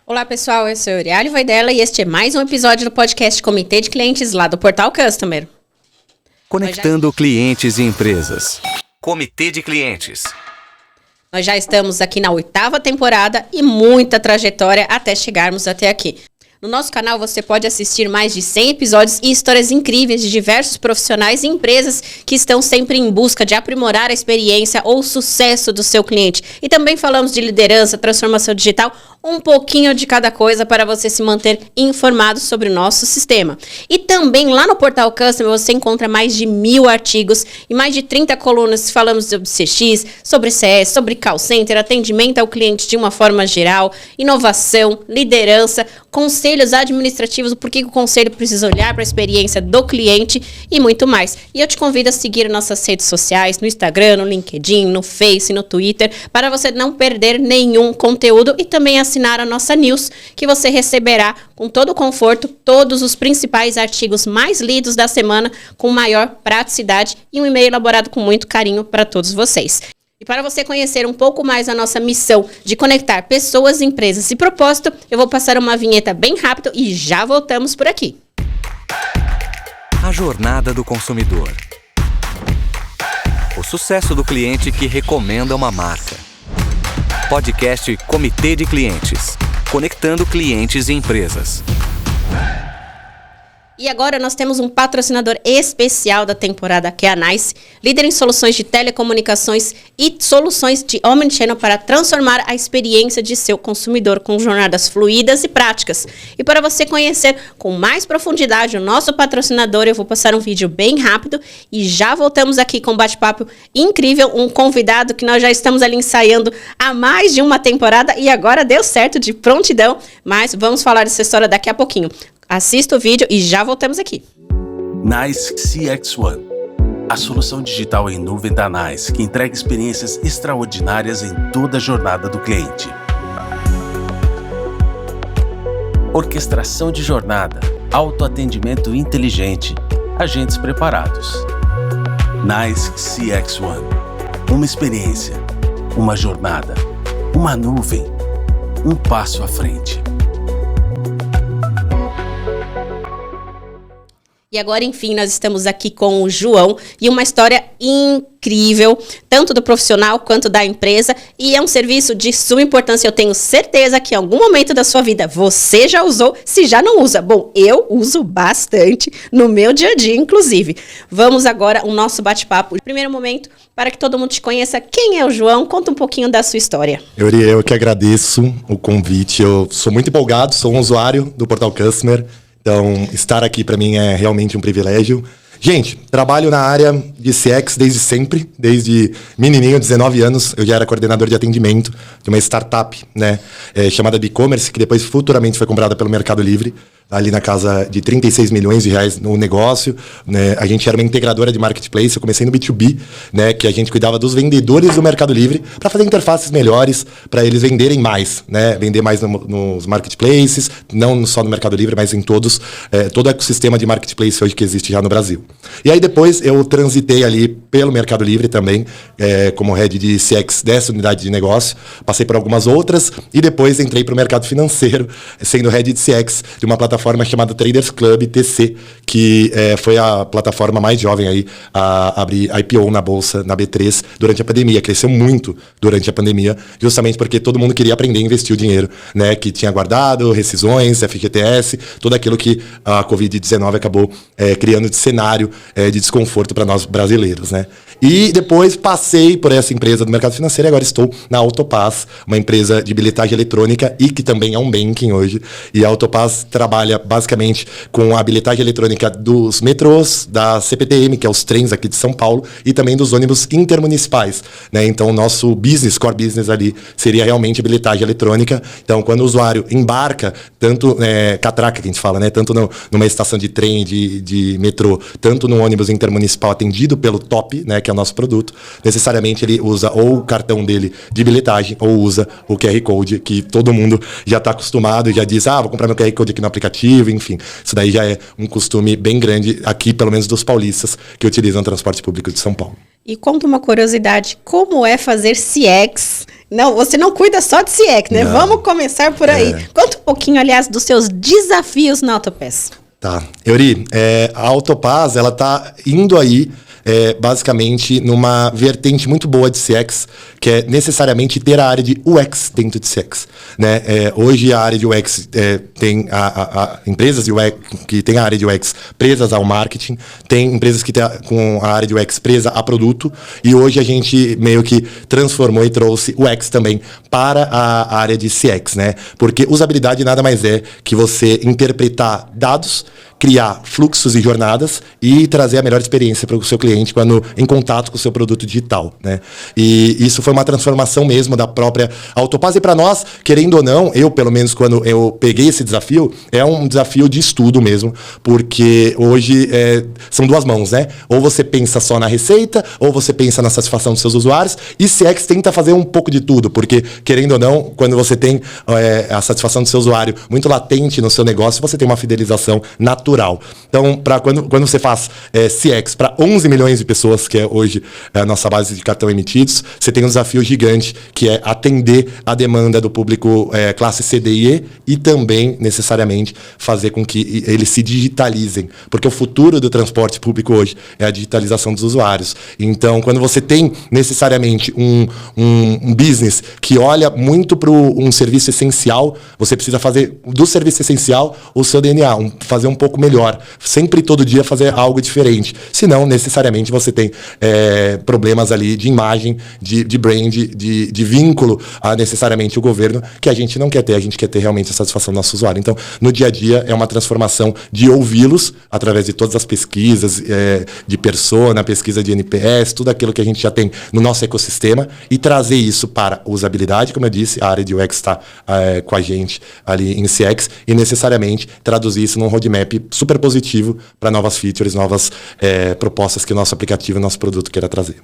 Olá pessoal, eu sou a Euriale Vaidela e este é mais um episódio do podcast Comitê de Clientes lá do Portal Customer. Conectando clientes e empresas. Comitê de Clientes. Nós já estamos aqui na 8ª temporada e muita trajetória até chegarmos até aqui. No nosso canal você pode assistir mais de 100 episódios e histórias incríveis de diversos profissionais e empresas que estão sempre em busca de aprimorar a experiência ou o sucesso do seu cliente. E também falamos de liderança, transformação digital, um pouquinho de cada coisa para você se manter informado sobre o nosso sistema. E também lá no Portal Customer você encontra mais de 1000 artigos e mais de 30 colunas. Falamos sobre CX, sobre CS, sobre call center, atendimento ao cliente de uma forma geral, inovação, liderança, conselhos administrativos, o porquê o conselho precisa olhar para a experiência do cliente e muito mais. E eu te convido a seguir nossas redes sociais, no Instagram, no LinkedIn, no Face, no Twitter, para você não perder nenhum conteúdo e também assinar a nossa news, que você receberá com todo o conforto todos os principais artigos mais lidos da semana com maior praticidade e um e-mail elaborado com muito carinho para todos vocês. E para você conhecer um pouco mais a nossa missão de conectar pessoas, empresas e propósito, eu vou passar uma vinheta bem rápido e já voltamos por aqui. A jornada do consumidor. O sucesso do cliente que recomenda uma marca. Podcast Comitê de Clientes. Conectando clientes e empresas. E agora nós temos um patrocinador especial da temporada, que é a NICE, líder em soluções de telecomunicações e soluções de omnichannel para transformar a experiência de seu consumidor com jornadas fluidas e práticas. E para você conhecer com mais profundidade o nosso patrocinador, eu vou passar um vídeo bem rápido e já voltamos aqui com um bate-papo incrível, um convidado que nós já estamos ali ensaiando há mais de uma temporada e agora deu certo de prontidão, mas vamos falar dessa história daqui a pouquinho. Assista o vídeo e já voltamos aqui. NICE CX1, a solução digital em nuvem da NICE que entrega experiências extraordinárias em toda a jornada do cliente. Orquestração de jornada, autoatendimento inteligente, agentes preparados. NICE CX1, uma experiência, uma jornada, uma nuvem, um passo à frente. E agora, enfim, nós estamos aqui com o João e uma história incrível, tanto do profissional quanto da empresa, e é um serviço de suma importância. Eu tenho certeza que em algum momento da sua vida você já usou, se já não usa. Bom, eu uso bastante no meu dia a dia, inclusive. Vamos agora ao nosso bate-papo. Primeiro momento, para que todo mundo te conheça, quem é o João? Conta um pouquinho da sua história. Eu que agradeço o convite. Eu sou muito empolgado, sou um usuário do Portal Customer. Então, estar aqui para mim é realmente um privilégio. Gente, trabalho na área de CX desde sempre, desde menininho, 19 anos, eu já era coordenador de atendimento de uma startup, né, chamada B-Commerce, que depois futuramente foi comprada pelo Mercado Livre, ali na casa de 36 milhões de reais no negócio, né? A gente era uma integradora de marketplace, eu comecei no B2B, né, que a gente cuidava dos vendedores do Mercado Livre para fazer interfaces melhores, para eles venderem mais, né, vender mais nos marketplaces, não só no Mercado Livre, mas em todo o ecossistema de marketplace hoje que existe já no Brasil. E aí depois eu transitei ali pelo Mercado Livre também, como head de CX dessa unidade de negócio, passei por algumas outras e depois entrei para o mercado financeiro, sendo head de CX de uma plataforma chamada Traders Club TC, que foi a plataforma mais jovem aí a abrir IPO na bolsa, na B3, durante a pandemia. Cresceu muito durante a pandemia, justamente porque todo mundo queria aprender a investir o dinheiro, né, que tinha guardado, rescisões, FGTS, tudo aquilo que a Covid-19 acabou criando de cenário de desconforto para nós brasileiros, né. E depois passei por essa empresa do mercado financeiro e agora estou na Autopass, uma empresa de bilhetagem eletrônica e que também é um banking hoje. E a Autopass trabalha basicamente com a bilhetagem eletrônica dos metrôs, da CPTM, que é os trens aqui de São Paulo, e também dos ônibus intermunicipais, né? Então, o nosso business, core business ali, seria realmente a bilhetagem eletrônica. Então, quando o usuário embarca, tanto catraca que a gente fala, né? Tanto numa estação de trem, de metrô, tanto no ônibus intermunicipal atendido pelo TOP, né? Que é o nosso produto, necessariamente ele usa ou o cartão dele de bilhetagem ou usa o QR Code, que todo mundo já está acostumado e já diz, vou comprar meu QR Code aqui no aplicativo, enfim. Isso daí já é um costume bem grande aqui, pelo menos dos paulistas que utilizam o transporte público de São Paulo. E conta uma curiosidade, como é fazer CX Não, você não cuida só de CX, né? Não. Vamos começar por aí. Conta um pouquinho, aliás, dos seus desafios na Autopass. Tá. Euri, a Autopass, ela tá indo aí basicamente numa vertente muito boa de CX, que é necessariamente ter a área de UX dentro de CX. Né? Hoje a área de UX tem empresas de UX que tem a área de UX presas ao marketing, tem empresas que tem com a área de UX presa a produto, e hoje a gente meio que transformou e trouxe o UX também para a área de CX, né? Porque usabilidade nada mais é que você interpretar dados, criar fluxos e jornadas e trazer a melhor experiência para o seu cliente quando em contato com o seu produto digital, né? E isso foi uma transformação mesmo da própria Autopass. E para nós, querendo ou não, eu pelo menos quando eu peguei esse desafio, é um desafio de estudo mesmo, porque hoje são duas mãos, né? Ou você pensa só na receita, ou você pensa na satisfação dos seus usuários, e CX tenta fazer um pouco de tudo, porque querendo ou não, quando você tem a satisfação do seu usuário muito latente no seu negócio, você tem uma fidelização natural. Então, quando você faz CX para 11 milhões de pessoas, que é hoje a nossa base de cartão emitidos, você tem um desafio gigante, que é atender a demanda do público classe C, D e E, e também, necessariamente, fazer com que eles se digitalizem. Porque o futuro do transporte público hoje é a digitalização dos usuários. Então, quando você tem necessariamente um business que olha muito para um serviço essencial, você precisa fazer do serviço essencial o seu DNA, fazer um pouco melhor. Sempre, todo dia, fazer algo diferente. Senão, necessariamente, você tem problemas ali de imagem, de brand, de vínculo a necessariamente o governo, que a gente não quer ter. A gente quer ter realmente a satisfação do nosso usuário. Então, no dia a dia, é uma transformação de ouvi-los através de todas as pesquisas de persona, pesquisa de NPS, tudo aquilo que a gente já tem no nosso ecossistema, e trazer isso para usabilidade, como eu disse, a área de UX está com a gente ali em CX, e necessariamente traduzir isso num roadmap super positivo para novas features, novas propostas que o nosso aplicativo e o nosso produto queira trazer.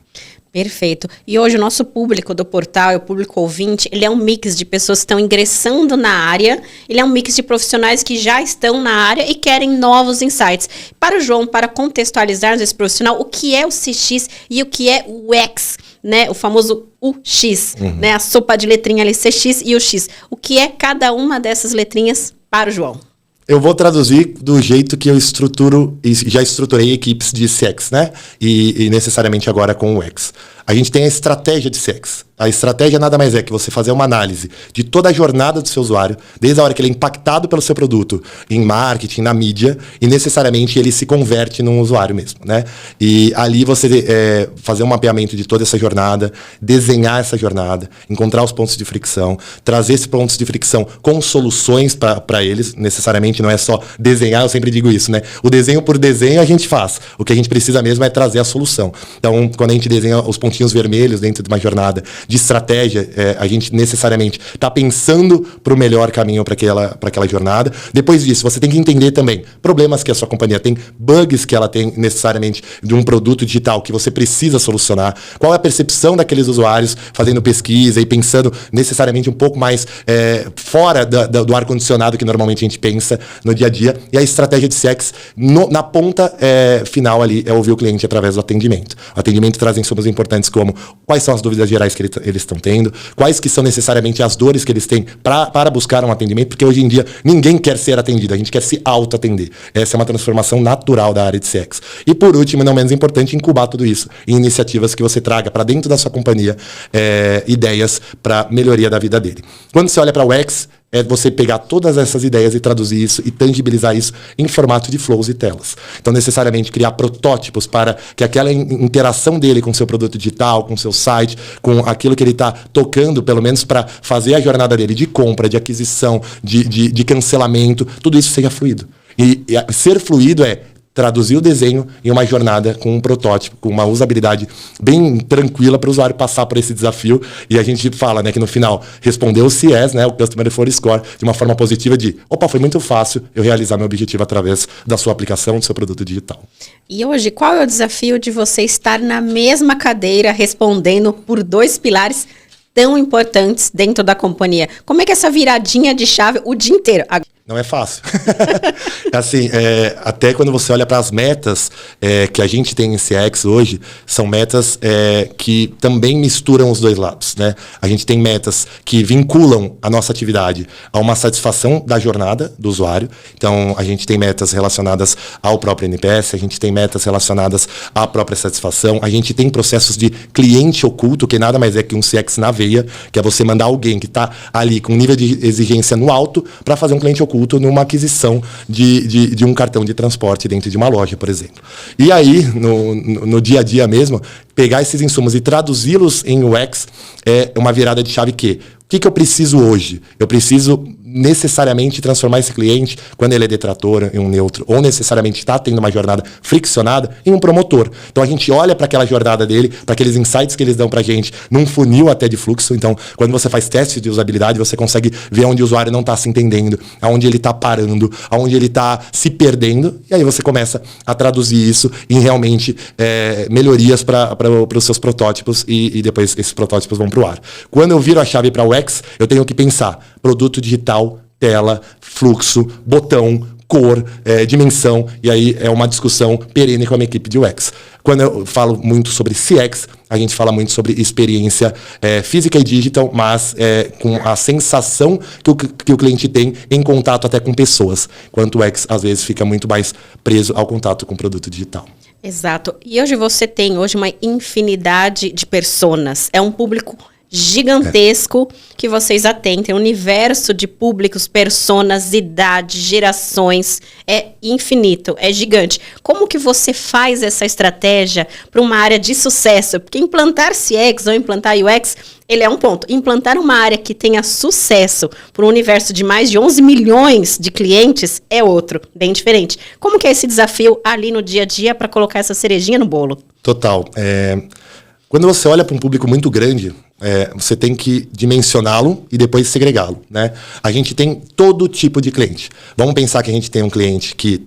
Perfeito. E hoje o nosso público do portal, o público ouvinte, ele é um mix de pessoas que estão ingressando na área, ele é um mix de profissionais que já estão na área e querem novos insights. Para o João, para contextualizarmos esse profissional, o que é o CX e o que é o UX, né? O famoso UX, né? A sopa de letrinha ali, CX e o X. O que é cada uma dessas letrinhas para o João? Eu vou traduzir do jeito que eu estruturo, e já estruturei equipes de CX, né? E necessariamente agora com o UX. A gente tem a estratégia de CX. A estratégia nada mais é que você fazer uma análise de toda a jornada do seu usuário, desde a hora que ele é impactado pelo seu produto, em marketing, na mídia, e necessariamente ele se converte num usuário mesmo, né? E ali você fazer um mapeamento de toda essa jornada, desenhar essa jornada, encontrar os pontos de fricção, trazer esses pontos de fricção com soluções para eles. Necessariamente não é só desenhar, eu sempre digo isso, né? O desenho por desenho a gente faz. O que a gente precisa mesmo é trazer a solução. Então, quando a gente desenha os pontinhos vermelhos dentro de uma jornada de estratégia, a gente necessariamente está pensando para o melhor caminho para aquela jornada. Depois disso, você tem que entender também problemas que a sua companhia tem, bugs que ela tem necessariamente de um produto digital que você precisa solucionar, qual é a percepção daqueles usuários, fazendo pesquisa e pensando necessariamente um pouco mais fora do ar-condicionado que normalmente a gente pensa no dia a dia. E a estratégia de CX, na ponta final ali, é ouvir o cliente através do atendimento. O atendimento traz insumos importantes como quais são as dúvidas gerais que eles estão tendo, quais que são necessariamente as dores que eles têm para buscar um atendimento, porque hoje em dia ninguém quer ser atendido, a gente quer se auto-atender. Essa é uma transformação natural da área de CX. E por último, não menos importante, incubar tudo isso em iniciativas que você traga para dentro da sua companhia ideias para melhoria da vida dele. Quando você olha para o UX, é você pegar todas essas ideias e traduzir isso e tangibilizar isso em formato de flows e telas. Então, necessariamente, criar protótipos para que aquela interação dele com o seu produto digital, com o seu site, com aquilo que ele está tocando, pelo menos para fazer a jornada dele de compra, de aquisição, de cancelamento, tudo isso seja fluido. E ser fluido é traduzir o desenho em uma jornada com um protótipo, com uma usabilidade bem tranquila para o usuário passar por esse desafio. E a gente fala, né, que no final respondeu o CS, né, o Customer Effort Score, de uma forma positiva de, foi muito fácil eu realizar meu objetivo através da sua aplicação, do seu produto digital. E hoje, qual é o desafio de você estar na mesma cadeira respondendo por dois pilares tão importantes dentro da companhia? Como é que é essa viradinha de chave o dia inteiro? Não é fácil. Assim, até quando você olha para as metas que a gente tem em CX hoje, são metas que também misturam os dois lados, né? A gente tem metas que vinculam a nossa atividade a uma satisfação da jornada do usuário. Então, a gente tem metas relacionadas ao próprio NPS, a gente tem metas relacionadas à própria satisfação, a gente tem processos de cliente oculto, que nada mais é que um CX na veia, que é você mandar alguém que está ali com um nível de exigência no alto para fazer um cliente oculto numa aquisição de um cartão de transporte dentro de uma loja, por exemplo. E aí, no dia a dia mesmo, pegar esses insumos e traduzi-los em UX é uma virada de chave que... O que eu preciso hoje? Eu preciso necessariamente transformar esse cliente, quando ele é detrator, em um neutro, ou necessariamente está tendo uma jornada friccionada, em um promotor. Então a gente olha para aquela jornada dele, para aqueles insights que eles dão para a gente, num funil até de fluxo. Então, quando você faz testes de usabilidade, você consegue ver onde o usuário não está se entendendo, aonde ele está parando, aonde ele está se perdendo, e aí você começa a traduzir isso em realmente melhorias para os seus protótipos, e depois esses protótipos vão para o ar. Quando eu viro a chave para o UX, eu tenho que pensar produto digital, tela, fluxo, botão, cor, dimensão, e aí é uma discussão perene com a minha equipe de UX. Quando eu falo muito sobre CX, a gente fala muito sobre experiência física e digital, mas com a sensação que o cliente tem em contato até com pessoas, enquanto o UX às vezes fica muito mais preso ao contato com o produto digital. Exato. E hoje você tem uma infinidade de personas. É um público gigantesco que vocês atendem, um universo de públicos, personas, idades, gerações, é infinito, é gigante. Como que você faz essa estratégia para uma área de sucesso? Porque implantar CX ou implantar UX, ele é um ponto. Implantar uma área que tenha sucesso para um universo de mais de 11 milhões de clientes é outro, bem diferente. Como que é esse desafio ali no dia a dia para colocar essa cerejinha no bolo? Total. Quando você olha para um público muito grande, você tem que dimensioná-lo e depois segregá-lo, né? A gente tem todo tipo de cliente. Vamos pensar que a gente tem um cliente que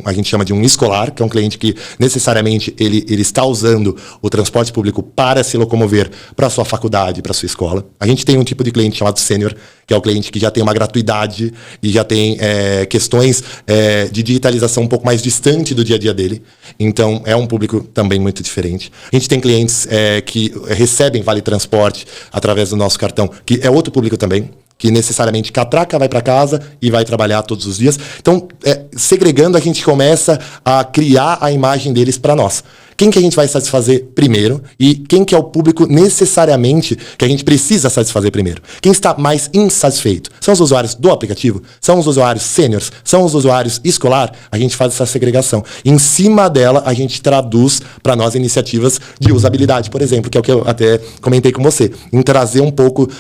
a gente chama de um escolar, que é um cliente que necessariamente ele está usando o transporte público para se locomover para a sua faculdade, para a sua escola. A gente tem um tipo de cliente chamado sênior, que é o cliente que já tem uma gratuidade e já tem questões de digitalização um pouco mais distante do dia a dia dele. Então, é um público também muito diferente. A gente tem clientes que recebem vale transporte através do nosso cartão, que é outro público também, que necessariamente catraca, vai para casa e vai trabalhar todos os dias. Então, segregando, a gente começa a criar a imagem deles para nós. Quem que a gente vai satisfazer primeiro e quem que é o público necessariamente que a gente precisa satisfazer primeiro? Quem está mais insatisfeito? São os usuários do aplicativo? São os usuários sêniors? São os usuários escolar? A gente faz essa segregação. Em cima dela, a gente traduz para nós iniciativas de usabilidade, por exemplo, que é o que eu até comentei com você. Em trazer um pouco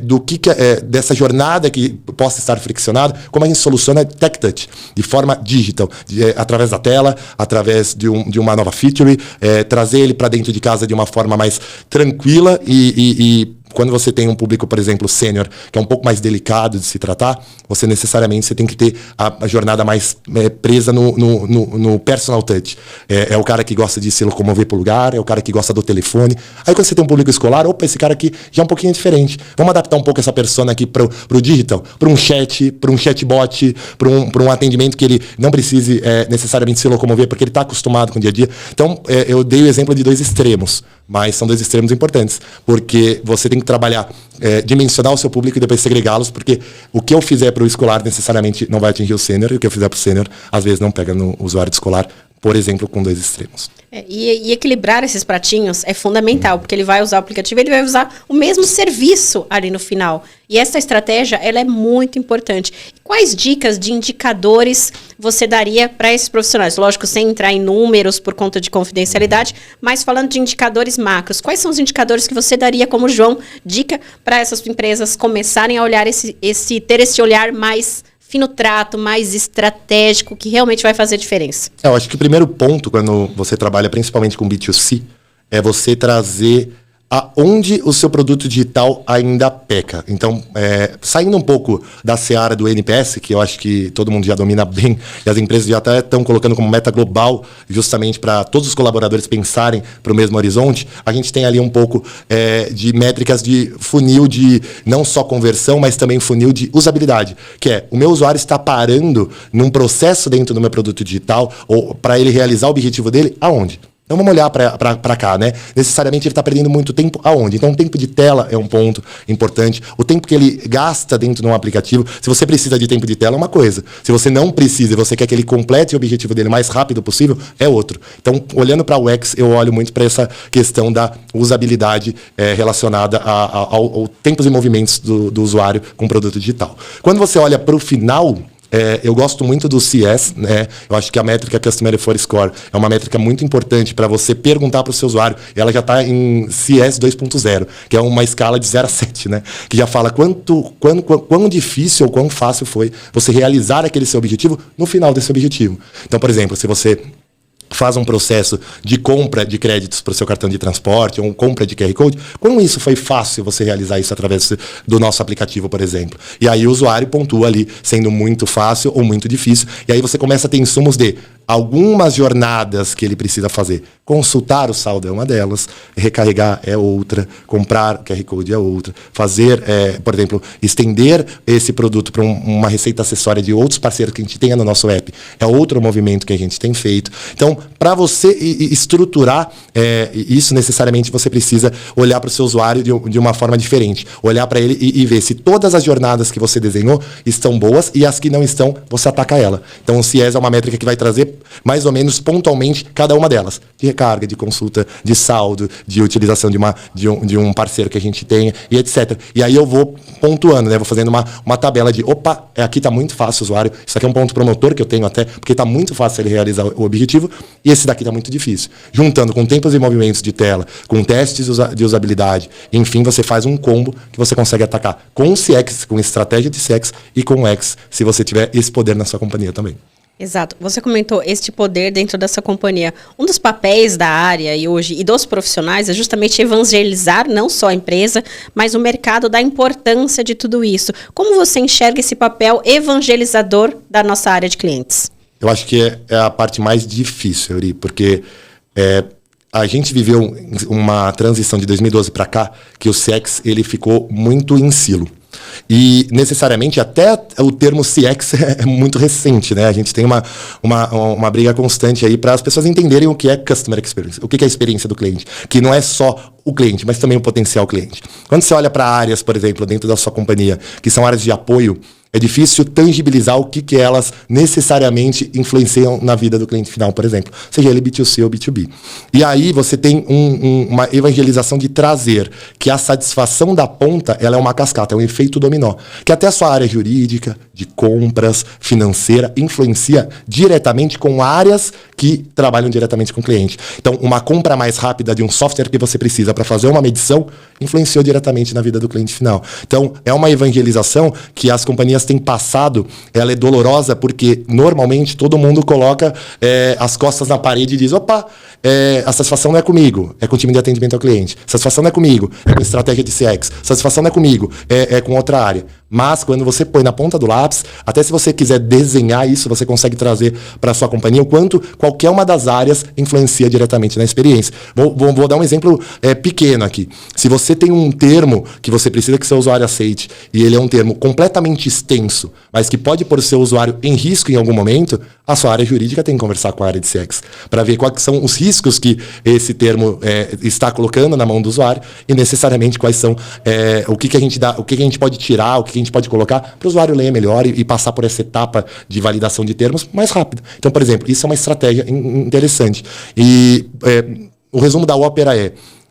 do que dessa jornada que possa estar friccionada, como a gente soluciona tech touch, de forma digital, através da tela, através de uma nova feature, trazer ele para dentro de casa de uma forma mais tranquila e quando você tem um público, por exemplo, sênior, que é um pouco mais delicado de se tratar, você necessariamente tem que ter a jornada mais presa no personal touch. É o cara que gosta de se locomover para o lugar, é o cara que gosta do telefone. Aí quando você tem um público escolar, esse cara aqui já é um pouquinho diferente. Vamos adaptar um pouco essa persona aqui para o digital, para um chat, para um chatbot, para um atendimento que ele não precise necessariamente se locomover, porque ele está acostumado com o dia a dia. Então, eu dei o exemplo de dois extremos, mas são dois extremos importantes, porque você tem que trabalhar, dimensionar o seu público e depois segregá-los, porque o que eu fizer para o escolar necessariamente não vai atingir o sênior, e o que eu fizer para o sênior às vezes não pega no usuário de escolar, por exemplo, com dois extremos. E equilibrar esses pratinhos é fundamental, porque ele vai usar o aplicativo e ele vai usar o mesmo serviço ali no final. E essa estratégia, ela é muito importante. Quais dicas de indicadores você daria para esses profissionais? Lógico, sem entrar em números por conta de confidencialidade, mas falando de indicadores macros, quais são os indicadores que você daria como João, dica para essas empresas começarem a olhar ter esse olhar mais fino trato, mais estratégico, que realmente vai fazer diferença? Eu acho que o primeiro ponto, quando você trabalha principalmente com B2C, é você trazer aonde o seu produto digital ainda peca. Então, saindo um pouco da seara do NPS, que eu acho que todo mundo já domina bem, e as empresas já até estão colocando como meta global, justamente para todos os colaboradores pensarem para o mesmo horizonte, a gente tem ali um pouco de métricas de funil de não só conversão, mas também funil de usabilidade, que é o meu usuário está parando num processo dentro do meu produto digital, ou para ele realizar o objetivo dele, aonde? Então vamos olhar para cá, né? Necessariamente ele está perdendo muito tempo aonde? Então o tempo de tela é um ponto importante. O tempo que ele gasta dentro de um aplicativo. Se você precisa de tempo de tela é uma coisa. Se você não precisa e você quer que ele complete o objetivo dele o mais rápido possível, é outro. Então, olhando para o UX, eu olho muito para essa questão da usabilidade relacionada ao tempos e movimentos do usuário com o produto digital. Quando você olha para o final... eu gosto muito do CS, né? Eu acho que a métrica Customer Effort Score é uma métrica muito importante para você perguntar para o seu usuário. Ela já está em CS 2.0, que é uma escala de 0 a 7, né? Que já fala quão difícil ou quão fácil foi você realizar aquele seu objetivo no final desse objetivo. Então, por exemplo, se você faz um processo de compra de créditos para o seu cartão de transporte ou compra de QR Code, como isso foi fácil você realizar isso através do nosso aplicativo, por exemplo. E aí o usuário pontua ali, sendo muito fácil ou muito difícil. E aí você começa a ter insumos de algumas jornadas que ele precisa fazer. Consultar o saldo é uma delas, recarregar é outra, comprar o QR Code é outra, fazer, por exemplo, estender esse produto para uma receita acessória de outros parceiros que a gente tenha no nosso app é outro movimento que a gente tem feito. Então, para você estruturar isso, necessariamente você precisa olhar para o seu usuário de uma forma diferente. Olhar para ele e ver se todas as jornadas que você desenhou estão boas e as que não estão, você ataca ela. Então, o CIES é uma métrica que vai trazer mais ou menos pontualmente cada uma delas. De recarga, de consulta, de saldo, de utilização de um parceiro que a gente tenha e etc. E aí eu vou pontuando, né? Vou fazendo uma tabela de, opa, aqui está muito fácil o usuário. Isso aqui é um ponto promotor que eu tenho até, porque está muito fácil ele realizar o objetivo. E esse daqui está muito difícil. Juntando com tempos e movimentos de tela, com testes de usabilidade, enfim, você faz um combo que você consegue atacar com o CX, com estratégia de CX e com o X, se você tiver esse poder na sua companhia também. Exato. Você comentou este poder dentro dessa companhia. Um dos papéis da área e dos profissionais é justamente evangelizar não só a empresa, mas o mercado da importância de tudo isso. Como você enxerga esse papel evangelizador da nossa área de clientes? Eu acho que é a parte mais difícil, Yuri, porque a gente viveu uma transição de 2012 para cá, que o CX ele ficou muito em silo. E, necessariamente, até o termo CX é muito recente, né? A gente tem uma briga constante aí para as pessoas entenderem o que é Customer Experience, o que é a experiência do cliente, que não é só o cliente, mas também o potencial cliente. Quando você olha para áreas, por exemplo, dentro da sua companhia, que são áreas de apoio, é difícil tangibilizar o que elas necessariamente influenciam na vida do cliente final, por exemplo, seja ele B2C ou B2B. E aí você tem uma evangelização de trazer que a satisfação da ponta ela é uma cascata, é um efeito dominó, que até a sua área jurídica, de compras, financeira, influencia diretamente com áreas que trabalham diretamente com o cliente. Então, uma compra mais rápida de um software que você precisa para fazer uma medição influenciou diretamente na vida do cliente final. Então, é uma evangelização que as companhias têm passado, ela é dolorosa porque normalmente todo mundo coloca as costas na parede e diz, opa, a satisfação não é comigo, é com o time de atendimento ao cliente. Satisfação não é comigo, é com estratégia de CX. Satisfação não é comigo, é com outra área. Mas quando você põe na ponta do lápis, até se você quiser desenhar isso, você consegue trazer para a sua companhia o quanto qualquer uma das áreas influencia diretamente na experiência. Vou dar um exemplo pequeno aqui. Se você tem um termo que você precisa que seu usuário aceite, e ele é um termo completamente extenso, mas que pode pôr o seu usuário em risco em algum momento, a sua área jurídica tem que conversar com a área de CX, para ver quais são os riscos que esse termo está colocando na mão do usuário, e necessariamente quais são o que a gente dá, o que a gente pode tirar, o que a gente pode colocar para o usuário ler melhor e passar por essa etapa de validação de termos mais rápido. Então, por exemplo, isso é uma estratégia interessante. E o resumo da ópera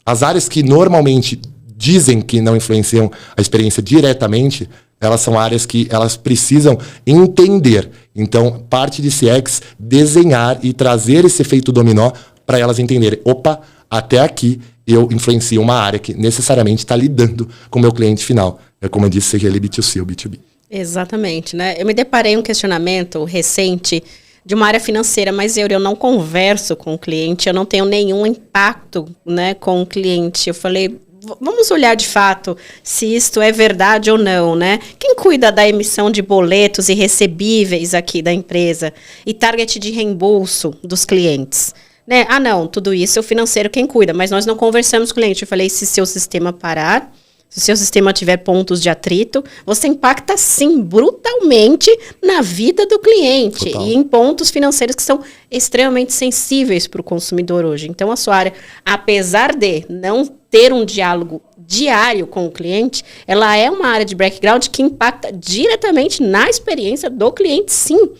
as áreas que normalmente dizem que não influenciam a experiência diretamente, elas são áreas que elas precisam entender. Então, parte de CX, desenhar e trazer esse efeito dominó para elas entenderem. Opa, até aqui eu influencio uma área que necessariamente está lidando com o meu cliente final. É como eu disse, seja ele B2C ou B2B. Exatamente, né? Eu me deparei um questionamento recente de uma área financeira, mas eu não converso com o cliente, eu não tenho nenhum impacto, né, com o cliente. Eu falei, vamos olhar de fato se isto é verdade ou não, né? Quem cuida da emissão de boletos e recebíveis aqui da empresa e target de reembolso dos clientes? Né? Ah, não, tudo isso é o financeiro quem cuida, mas nós não conversamos com o cliente. Eu falei, se seu sistema parar, se o seu sistema tiver pontos de atrito, você impacta, sim, brutalmente na vida do cliente. Total. E em pontos financeiros que são extremamente sensíveis para o consumidor hoje. Então, a sua área, apesar de não ter um diálogo diário com o cliente, ela é uma área de background que impacta diretamente na experiência do cliente, sim.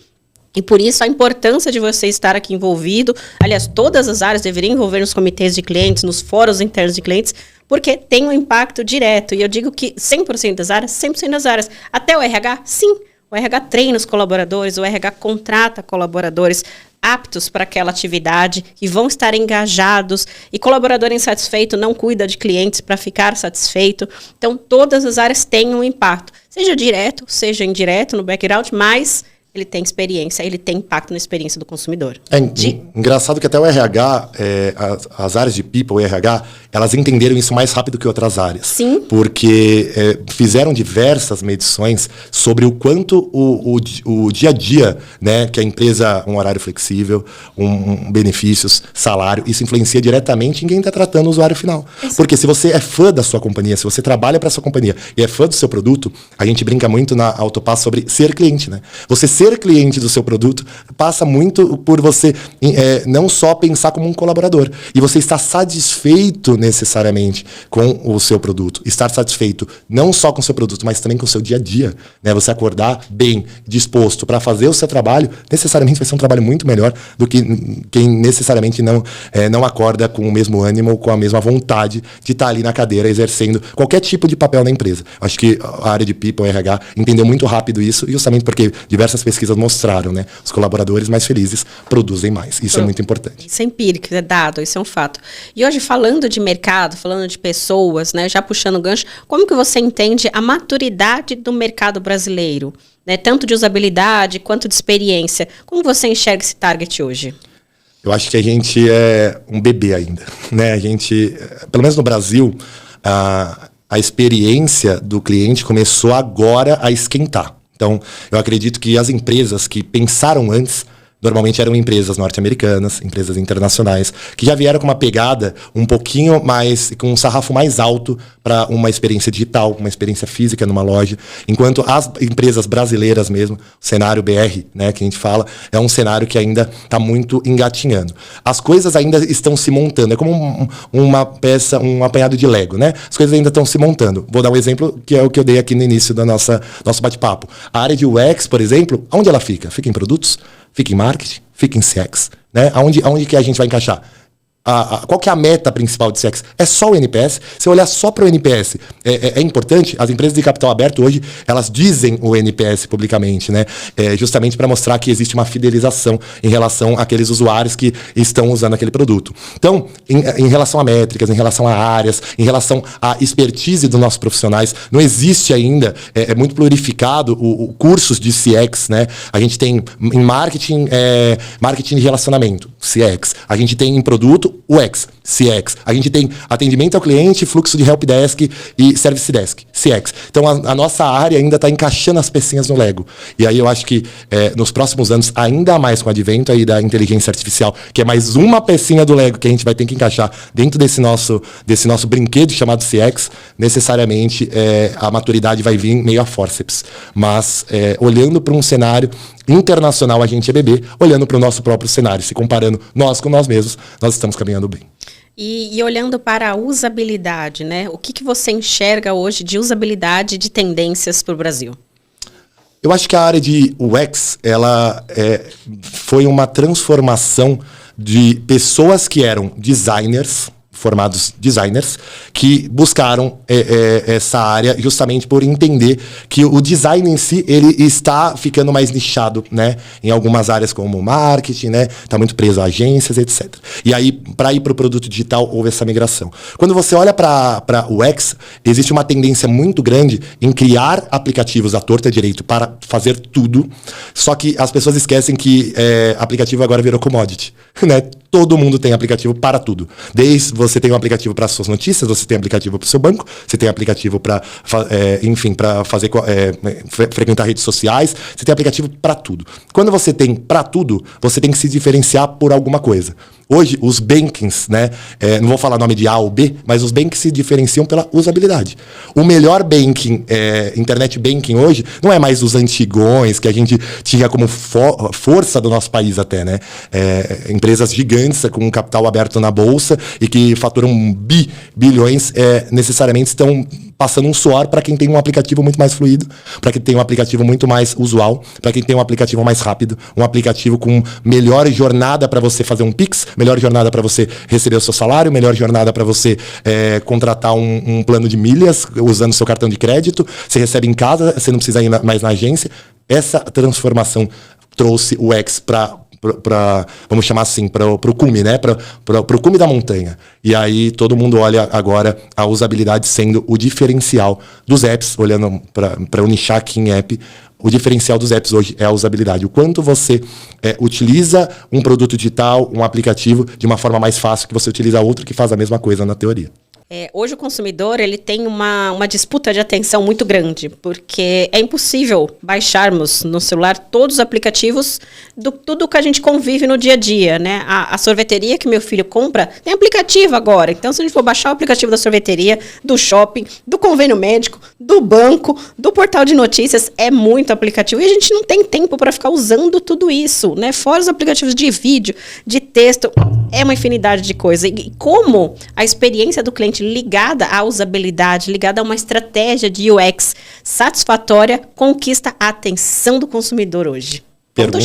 E por isso a importância de você estar aqui envolvido. Aliás, todas as áreas deveriam envolver nos comitês de clientes, nos fóruns internos de clientes, porque tem um impacto direto. E eu digo que 100% das áreas, 100% das áreas. Até o RH, sim. O RH treina os colaboradores, o RH contrata colaboradores aptos para aquela atividade, que vão estar engajados. E colaborador insatisfeito não cuida de clientes para ficar satisfeito. Então, todas as áreas têm um impacto. Seja direto, seja indireto no background, mas ele tem experiência, ele tem impacto na experiência do consumidor. Engraçado que até o RH, as áreas de People, o RH, elas entenderam isso mais rápido que outras áreas. Sim. Porque fizeram diversas medições sobre o quanto o dia a dia, né, que a empresa, um horário flexível, benefícios, salário, isso influencia diretamente em quem está tratando o usuário final. Isso. Porque se você é fã da sua companhia, se você trabalha para a sua companhia e é fã do seu produto, a gente brinca muito na Autopass sobre ser cliente, né? Você ser cliente do seu produto passa muito por você não só pensar como um colaborador. E você está satisfeito necessariamente com o seu produto. Estar satisfeito não só com o seu produto, mas também com o seu dia a dia. Né? Você acordar bem, disposto para fazer o seu trabalho, necessariamente vai ser um trabalho muito melhor do que quem necessariamente não acorda com o mesmo ânimo, com a mesma vontade de estar ali na cadeira exercendo qualquer tipo de papel na empresa. Acho que a área de People, RH, entendeu muito rápido isso, justamente porque diversas pesquisas mostraram, né? Os colaboradores mais felizes produzem mais. Isso é muito importante. Isso é empírico, é dado, isso é um fato. E hoje, falando de mercado, falando de pessoas, né? Já puxando o gancho, como que você entende a maturidade do mercado brasileiro? Né? Tanto de usabilidade quanto de experiência. Como você enxerga esse target hoje? Eu acho que a gente é um bebê ainda. Né? A gente, pelo menos no Brasil, a experiência do cliente começou agora a esquentar. Então, eu acredito que as empresas que pensaram antes, normalmente eram empresas norte-americanas, empresas internacionais, que já vieram com uma pegada um pouquinho mais, com um sarrafo mais alto para uma experiência digital, uma experiência física numa loja, enquanto as empresas brasileiras mesmo, o cenário BR, né, que a gente fala, é um cenário que ainda está muito engatinhando. As coisas ainda estão se montando, é como uma peça, um apanhado de Lego, né? As coisas ainda estão se montando. Vou dar um exemplo, que é o que eu dei aqui no início do nosso bate-papo. A área de UX, por exemplo, onde ela fica? Fica em produtos? Fica em marketing, fica em CX, né? Aonde que a gente vai encaixar? Qual que é a meta principal de CX? É só o NPS? Se eu olhar só para o NPS, é importante, as empresas de capital aberto hoje, elas dizem o NPS publicamente, né? Justamente para mostrar que existe uma fidelização em relação àqueles usuários que estão usando aquele produto. Então, em relação a métricas, em relação a áreas, em relação à expertise dos nossos profissionais, não existe ainda, é muito plurificado o cursos de CX, né? A gente tem em marketing de relacionamento, CX. A gente tem em produto, UX, CX. A gente tem atendimento ao cliente, fluxo de helpdesk e service desk, CX. Então a nossa área ainda está encaixando as pecinhas no Lego. E aí eu acho que nos próximos anos, ainda mais com o advento aí da inteligência artificial, que é mais uma pecinha do Lego que a gente vai ter que encaixar dentro desse nosso brinquedo chamado CX, necessariamente a maturidade vai vir meio a forceps. Mas olhando para um cenário internacional, a gente é bebê, olhando para o nosso próprio cenário, se comparando nós com nós mesmos, nós estamos caminhando bem. E olhando para a usabilidade, né? O que você enxerga hoje de usabilidade de tendências para o Brasil? Eu acho que a área de UX, ela foi uma transformação de pessoas que eram designers, formados designers, que buscaram essa área justamente por entender que o design em si, ele está ficando mais nichado, né? Em algumas áreas como marketing, né? Está muito preso a agências, etc. E aí, para ir para o produto digital, houve essa migração. Quando você olha para o UX, existe uma tendência muito grande em criar aplicativos à torta direito para fazer tudo, só que as pessoas esquecem que aplicativo agora virou commodity, né? todo mundo tem aplicativo para tudo. Desde você tem um aplicativo para suas notícias, você tem aplicativo para o seu banco, você tem aplicativo para, para fazer frequentar redes sociais, você tem aplicativo para tudo. Quando você tem para tudo, você tem que se diferenciar por alguma coisa. Hoje, os bankings, né? Não vou falar nome de A ou B, mas os bankings se diferenciam pela usabilidade. O melhor banking, internet banking hoje, não é mais os antigões que a gente tinha como força do nosso país até, né? Empresas gigantes com um capital aberto na bolsa e que faturam bilhões, necessariamente estão passando um suor para quem tem um aplicativo muito mais fluido, para quem tem um aplicativo muito mais usual, para quem tem um aplicativo mais rápido, um aplicativo com melhor jornada para você fazer um Pix, melhor jornada para você receber o seu salário, melhor jornada para você contratar um plano de milhas usando seu cartão de crédito, você recebe em casa, você não precisa ir mais na agência. Essa transformação trouxe o X para vamos chamar assim, para o cume, né? Para o cume da montanha. E aí todo mundo olha agora a usabilidade sendo o diferencial dos apps, olhando para o nichar aqui em app. O diferencial dos apps hoje é a usabilidade. O quanto você utiliza um produto digital, um aplicativo, de uma forma mais fácil que você utiliza outro que faz a mesma coisa na teoria. Hoje o consumidor ele tem uma disputa de atenção muito grande, porque é impossível baixarmos no celular todos os aplicativos tudo que a gente convive no dia a dia, né? A sorveteria que meu filho compra tem aplicativo agora. Então, se a gente for baixar o aplicativo da sorveteria, do shopping, do convênio médico, do banco, do portal de notícias, é muito aplicativo. E a gente não tem tempo para ficar usando tudo isso, né? Fora os aplicativos de vídeo, de texto, é uma infinidade de coisas. E como a experiência do cliente ligada à usabilidade, ligada a uma estratégia de UX satisfatória, conquista a atenção do consumidor hoje. Pergunta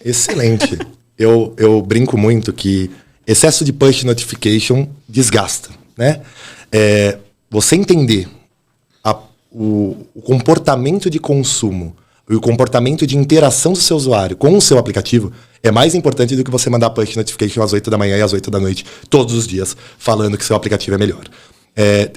excelente. Eu brinco muito que excesso de push notification desgasta, né? Você entender o comportamento de consumo e o comportamento de interação do seu usuário com o seu aplicativo é mais importante do que você mandar push notification às 8 da manhã e às 8 da noite, todos os dias, falando que seu aplicativo é melhor.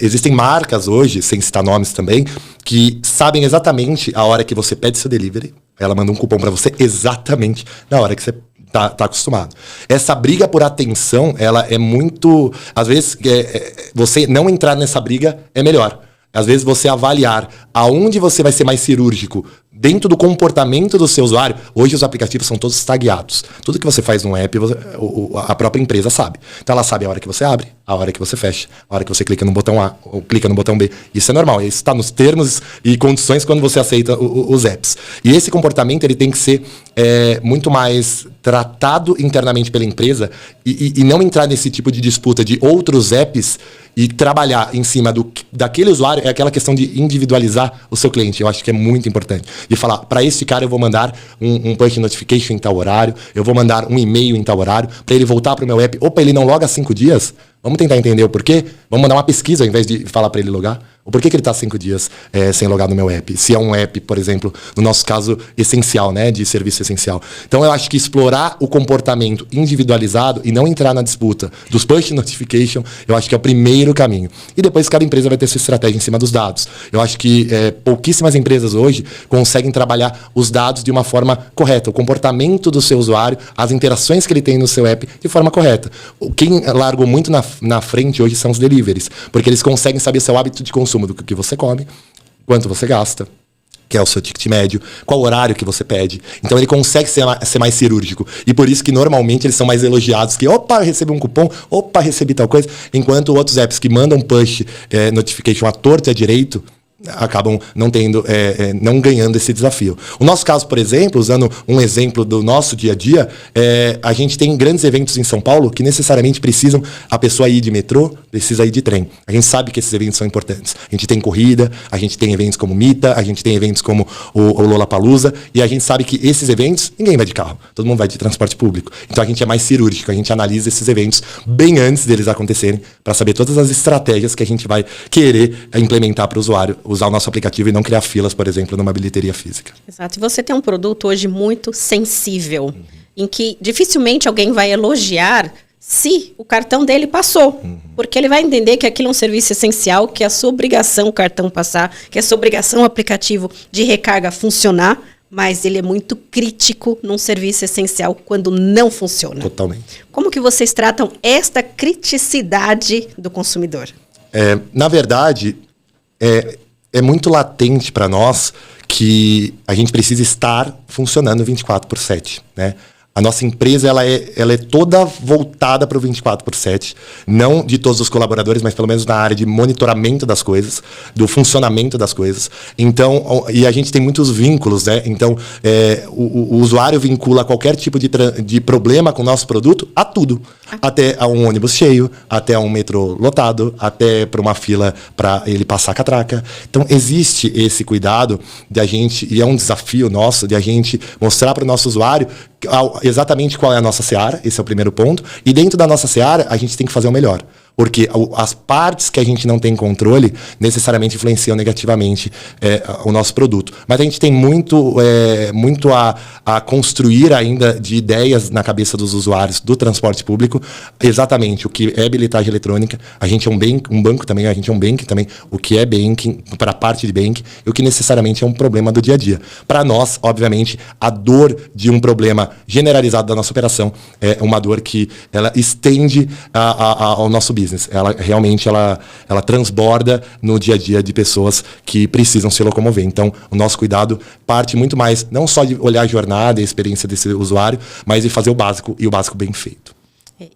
Existem marcas hoje, sem citar nomes também, que sabem exatamente a hora que você pede seu delivery. Ela manda um cupom para você exatamente na hora que você tá acostumado. Essa briga por atenção, ela é muito... Às vezes, você não entrar nessa briga é melhor. Às vezes você avaliar aonde você vai ser mais cirúrgico dentro do comportamento do seu usuário. Hoje os aplicativos são todos tagueados. Tudo que você faz num app, a própria empresa sabe. Então ela sabe a hora que você abre, a hora que você fecha, a hora que você clica no botão A ou clica no botão B. Isso é normal. Isso está nos termos e condições quando você aceita os apps. E esse comportamento ele tem que ser muito mais tratado internamente pela empresa e não entrar nesse tipo de disputa de outros apps e trabalhar em cima daquele usuário. É aquela questão de individualizar o seu cliente. Eu acho que é muito importante. De falar, para esse cara eu vou mandar um push notification em tal horário, eu vou mandar um e-mail em tal horário, para ele voltar para o meu app. Opa, ele não loga há 5 dias? Vamos tentar entender o porquê? Vamos mandar uma pesquisa ao invés de falar para ele logar? O porquê que ele está 5 dias sem logar no meu app? Se é um app, por exemplo, no nosso caso, essencial, né? De serviço essencial. Então, eu acho que explorar o comportamento individualizado e não entrar na disputa dos push notification, eu acho que é o primeiro caminho. E depois, cada empresa vai ter sua estratégia em cima dos dados. Eu acho que pouquíssimas empresas hoje conseguem trabalhar os dados de uma forma correta. O comportamento do seu usuário, as interações que ele tem no seu app de forma correta. Quem largou muito na frente hoje são os deliveries, porque eles conseguem saber seu hábito de consumo, do que você come, quanto você gasta, que é o seu ticket médio, qual horário que você pede. Então ele consegue ser mais cirúrgico. E por isso que normalmente eles são mais elogiados, que opa, recebi um cupom, opa, recebi tal coisa, enquanto outros apps que mandam push notification à torta e à direito, acabam não ganhando esse desafio. O nosso caso, por exemplo, usando um exemplo do nosso dia a dia, a gente tem grandes eventos em São Paulo que necessariamente precisam a pessoa ir de metrô, precisa ir de trem. A gente sabe que esses eventos são importantes. A gente tem corrida, a gente tem eventos como Mita, a gente tem eventos como o Lollapalooza, e a gente sabe que esses eventos, ninguém vai de carro, todo mundo vai de transporte público. Então a gente é mais cirúrgico, a gente analisa esses eventos bem antes deles acontecerem, para saber todas as estratégias que a gente vai querer implementar para o usuário usar o nosso aplicativo e não criar filas, por exemplo, numa bilheteria física. Exato. E você tem um produto hoje muito sensível, em que dificilmente alguém vai elogiar se o cartão dele passou. Porque ele vai entender que aquilo é um serviço essencial, que é a sua obrigação o cartão passar, que é a sua obrigação o aplicativo de recarga funcionar, mas ele é muito crítico num serviço essencial quando não funciona. Totalmente. Como que vocês tratam esta criticidade do consumidor? Na verdade, é muito latente para nós que a gente precisa estar funcionando 24/7, né? A nossa empresa ela é toda voltada para o 24/7, não de todos os colaboradores, mas pelo menos na área de monitoramento das coisas, do funcionamento das coisas. Então, e a gente tem muitos vínculos, né? Então, o usuário vincula qualquer tipo de problema com o nosso produto a tudo. Até a um ônibus cheio, até a um metrô lotado, até para uma fila para ele passar a catraca. Então, existe esse cuidado de a gente, e é um desafio nosso, de a gente mostrar para o nosso usuário exatamente qual é a nossa seara, esse é o primeiro ponto. E dentro da nossa seara, a gente tem que fazer o melhor. Porque as partes que a gente não tem controle necessariamente influenciam negativamente o nosso produto. Mas a gente tem muito a construir ainda de ideias na cabeça dos usuários do transporte público, exatamente o que é bilhetagem eletrônica. A gente é um banco também, a gente é um banking também, o que é banking, para a parte de banking, e o que necessariamente é um problema do dia a dia. Para nós, obviamente, a dor de um problema generalizado da nossa operação é uma dor que ela estende ao nosso business. Ela realmente ela transborda no dia a dia de pessoas que precisam se locomover. Então, o nosso cuidado parte muito mais, não só de olhar a jornada e a experiência desse usuário, mas de fazer o básico e o básico bem feito.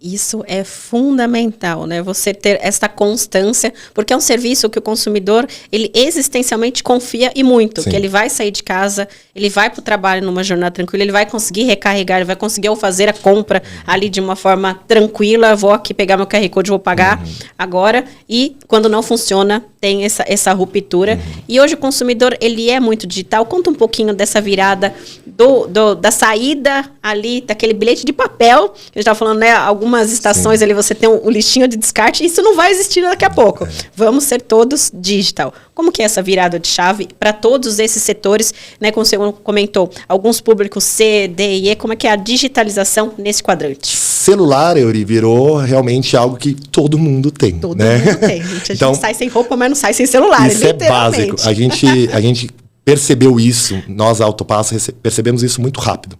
Isso é fundamental, né? Você ter essa constância, porque é um serviço que o consumidor, ele existencialmente confia e muito, Sim. que ele vai sair de casa, ele vai para o trabalho numa jornada tranquila, ele vai conseguir recarregar, ele vai conseguir fazer a compra ali de uma forma tranquila, vou aqui pegar meu QR Code, vou pagar agora, e quando não funciona, tem essa ruptura. E hoje o consumidor, ele é muito digital. Conta um pouquinho dessa virada da saída ali, daquele bilhete de papel, que a gente estava falando, né? Algumas estações ali você tem o listinho de descarte, isso não vai existir daqui a pouco. Vamos ser todos digital. Como que é essa virada de chave para todos esses setores, né? Como você comentou, alguns públicos C, D e E, como é que é a digitalização nesse quadrante? Celular, Euri, virou realmente algo que todo mundo tem. Todo né? mundo tem. A gente sai sem roupa, mas não sai sem celular. Isso é básico. A gente percebeu isso, nós, a Autopass, percebemos isso muito rápido.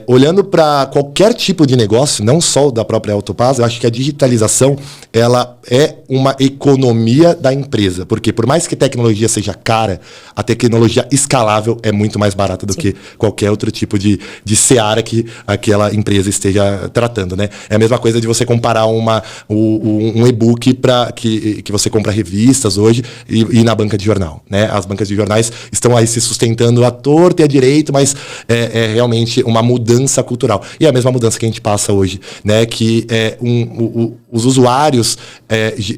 Olhando para qualquer tipo de negócio, não só da própria Autopass, eu acho que a digitalização ela é uma economia da empresa, porque por mais que a tecnologia seja cara, a tecnologia escalável é muito mais barata do que qualquer outro tipo de seara que aquela empresa esteja tratando, né? É a mesma coisa de você comparar um e-book que você compra revistas hoje e na banca de jornal, né? As bancas de jornais estão aí se sustentando à torta e à direita, mas é realmente uma mudança cultural. E é a mesma mudança que a gente passa hoje, né? Que os usuários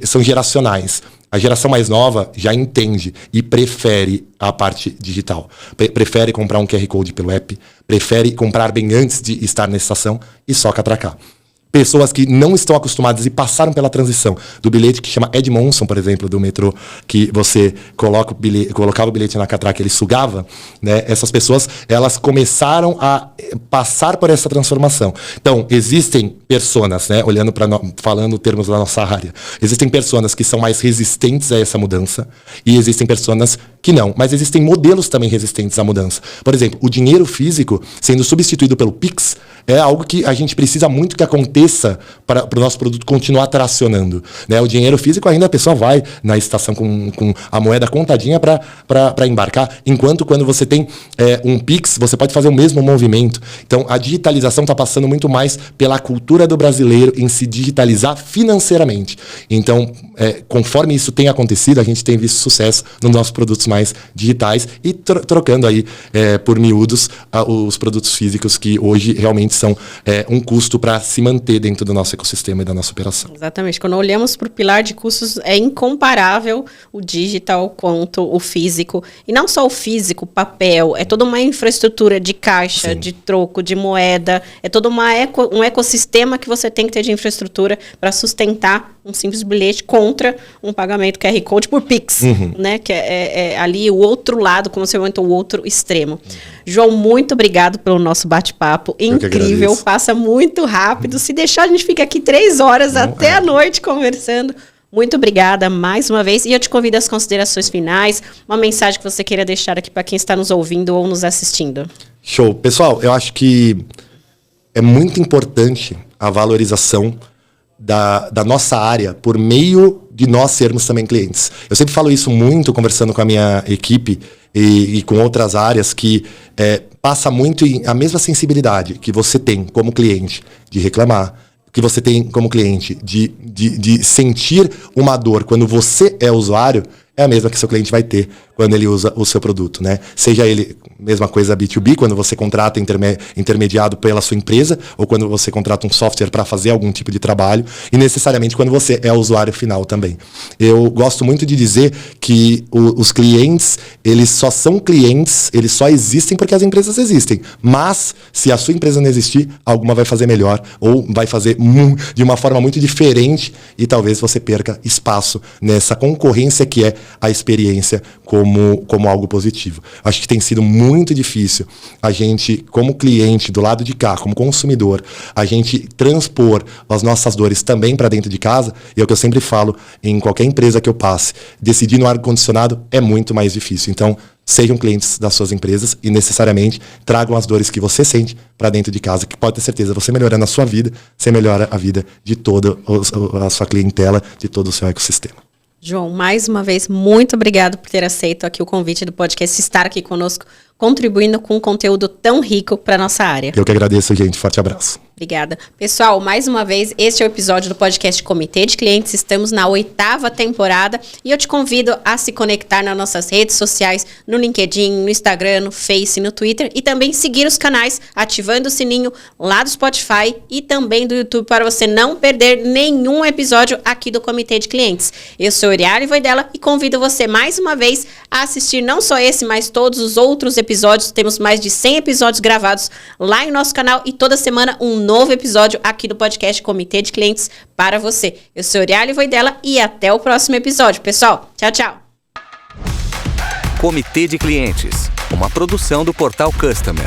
são geracionais. A geração mais nova já entende e prefere a parte digital. Prefere comprar um QR Code pelo app, prefere comprar bem antes de estar na estação e só catracar. Pessoas que não estão acostumadas e passaram pela transição do bilhete que chama Edmondson, por exemplo, do metrô, que você colocava o bilhete na catraca e ele sugava, né? Essas pessoas, elas começaram a passar por essa transformação. Então, existem personas, né? Falando em termos da nossa área, existem personas que são mais resistentes a essa mudança e existem personas que não, mas existem modelos também resistentes à mudança. Por exemplo, o dinheiro físico sendo substituído pelo Pix é algo que a gente precisa muito que aconteça para o nosso produto continuar tracionando, né? O dinheiro físico ainda a pessoa vai na estação com a moeda contadinha para embarcar, enquanto quando você tem um Pix, você pode fazer o mesmo movimento. Então, a digitalização está passando muito mais pela cultura do brasileiro em se digitalizar financeiramente. Então, conforme isso tem acontecido, a gente tem visto sucesso nos nossos produtos mais digitais e trocando aí por miúdos os produtos físicos que hoje realmente são um custo para se manter dentro do nosso ecossistema e da nossa operação. Exatamente. Quando olhamos para o pilar de custos, é incomparável o digital quanto o físico. E não só o físico, papel, é toda uma infraestrutura de caixa, Sim. de troco, de moeda, é todo um ecossistema que você tem que ter de infraestrutura para sustentar um simples bilhete contra um pagamento QR Code por Pix, né? Que é ali o outro lado, como você comentou, o outro extremo. João, muito obrigado pelo nosso bate-papo. Incrível, passa muito rápido. Se deixar, a gente fica aqui 3 horas até a noite conversando. Muito obrigada mais uma vez. E eu te convido às considerações finais, uma mensagem que você queira deixar aqui para quem está nos ouvindo ou nos assistindo. Show. Pessoal, eu acho que é muito importante a valorização da nossa área por meio de nós sermos também clientes. Eu sempre falo isso muito conversando com a minha equipe e com outras áreas, que passa muito a mesma sensibilidade que você tem como cliente de reclamar, que você tem como cliente de sentir uma dor quando você é usuário, é a mesma que seu cliente vai ter quando ele usa o seu produto, né? Seja ele, mesma coisa B2B, quando você contrata intermediado pela sua empresa, ou quando você contrata um software para fazer algum tipo de trabalho, e necessariamente quando você é o usuário final também. Eu gosto muito de dizer que os clientes, eles só são clientes, eles só existem porque as empresas existem. Mas, se a sua empresa não existir, alguma vai fazer melhor, ou vai fazer de uma forma muito diferente, e talvez você perca espaço nessa concorrência que é a experiência como algo positivo. Acho que tem sido muito difícil a gente, como cliente do lado de cá, como consumidor, a gente transpor as nossas dores também para dentro de casa. E é o que eu sempre falo em qualquer empresa que eu passe. Decidir no ar-condicionado é muito mais difícil. Então, sejam clientes das suas empresas e necessariamente tragam as dores que você sente para dentro de casa, que pode ter certeza, você melhorando a sua vida, você melhora a vida de toda a sua clientela, de todo o seu ecossistema. João, mais uma vez, muito obrigado por ter aceito aqui o convite do podcast, estar aqui conosco, contribuindo com um conteúdo tão rico para nossa área. Eu que agradeço, gente. Forte abraço. Obrigada. Pessoal, mais uma vez, este é o episódio do podcast Comitê de Clientes. Estamos na 8ª temporada e eu te convido a se conectar nas nossas redes sociais, no LinkedIn, no Instagram, no Face, no Twitter, e também seguir os canais, ativando o sininho lá do Spotify e também do YouTube, para você não perder nenhum episódio aqui do Comitê de Clientes. Eu sou Uriale Voidela e convido você mais uma vez a assistir não só esse, mas todos os outros episódios. Temos mais de 100 episódios gravados lá em nosso canal e toda semana um novo episódio aqui do podcast Comitê de Clientes para você. Eu sou Uriale Voidela e até o próximo episódio. Pessoal, tchau, tchau. Comitê de Clientes, uma produção do Portal Customer.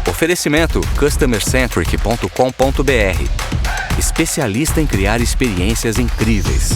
Oferecimento customercentric.com.br. Especialista em criar experiências incríveis.